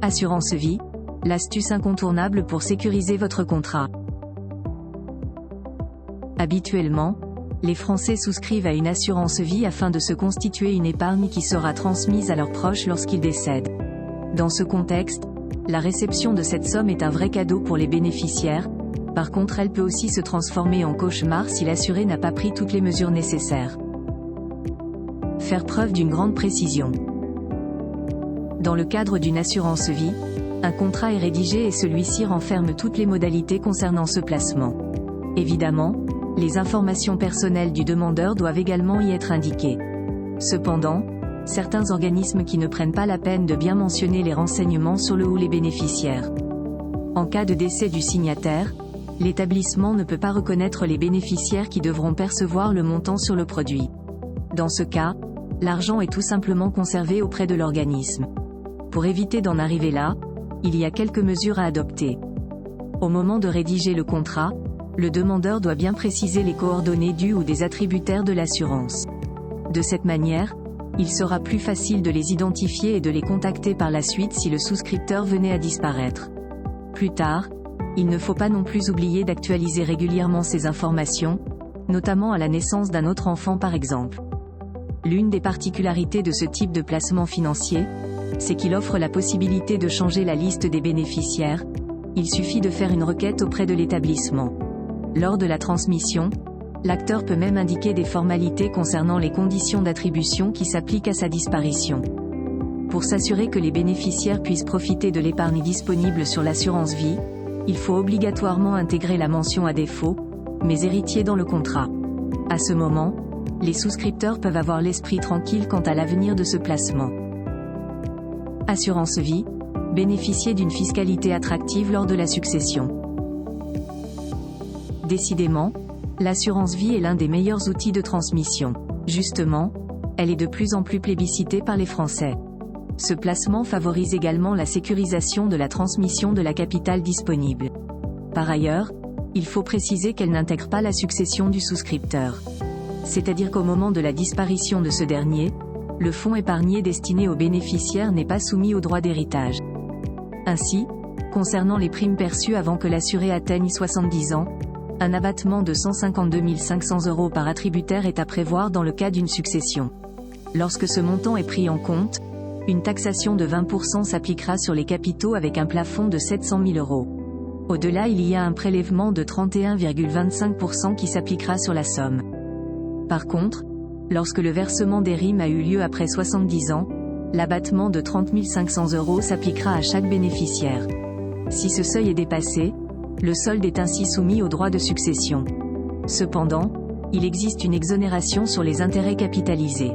Assurance vie, l'astuce incontournable pour sécuriser votre contrat. Habituellement, les Français souscrivent à une assurance vie afin de se constituer une épargne qui sera transmise à leurs proches lorsqu'ils décèdent. Dans ce contexte, la réception de cette somme est un vrai cadeau pour les bénéficiaires. Par contre, elle peut aussi se transformer en cauchemar si l'assuré n'a pas pris toutes les mesures nécessaires. Faire preuve d'une grande précision. Dans le cadre d'une assurance vie, un contrat est rédigé et celui-ci renferme toutes les modalités concernant ce placement. Évidemment, les informations personnelles du demandeur doivent également y être indiquées. Cependant, certains organismes qui ne prennent pas la peine de bien mentionner les renseignements sur le ou les bénéficiaires. En cas de décès du signataire, l'établissement ne peut pas reconnaître les bénéficiaires qui devront percevoir le montant sur le produit. Dans ce cas, l'argent est tout simplement conservé auprès de l'organisme. Pour éviter d'en arriver là, il y a quelques mesures à adopter. Au moment de rédiger le contrat, le demandeur doit bien préciser les coordonnées du ou des attributaires de l'assurance. De cette manière, il sera plus facile de les identifier et de les contacter par la suite si le souscripteur venait à disparaître. Plus tard, il ne faut pas non plus oublier d'actualiser régulièrement ces informations, notamment à la naissance d'un autre enfant par exemple. L'une des particularités de ce type de placement financier, c'est qu'il offre la possibilité de changer la liste des bénéficiaires. Il suffit de faire une requête auprès de l'établissement. Lors de la transmission, l'acteur peut même indiquer des formalités concernant les conditions d'attribution qui s'appliquent à sa disparition. Pour s'assurer que les bénéficiaires puissent profiter de l'épargne disponible sur l'assurance vie, il faut obligatoirement intégrer la mention à défaut, mes héritiers dans le contrat. À ce moment, les souscripteurs peuvent avoir l'esprit tranquille quant à l'avenir de ce placement. Assurance vie, bénéficier d'une fiscalité attractive lors de la succession. Décidément, l'assurance vie est l'un des meilleurs outils de transmission. Justement, elle est de plus en plus plébiscitée par les Français. Ce placement favorise également la sécurisation de la transmission de la capitale disponible. Par ailleurs, il faut préciser qu'elle n'intègre pas la succession du souscripteur. C'est-à-dire qu'au moment de la disparition de ce dernier, le fonds épargné destiné aux bénéficiaires n'est pas soumis au droit d'héritage. Ainsi, concernant les primes perçues avant que l'assuré atteigne 70 ans, un abattement de 152 500 € par attributaire est à prévoir dans le cas d'une succession. Lorsque ce montant est pris en compte, une taxation de 20% s'appliquera sur les capitaux avec un plafond de 700 000 €. Au-delà, il y a un prélèvement de 31,25% qui s'appliquera sur la somme. Par contre, lorsque le versement des RIM a eu lieu après 70 ans, l'abattement de 30 500 € s'appliquera à chaque bénéficiaire. Si ce seuil est dépassé, le solde est ainsi soumis au droit de succession. Cependant, il existe une exonération sur les intérêts capitalisés.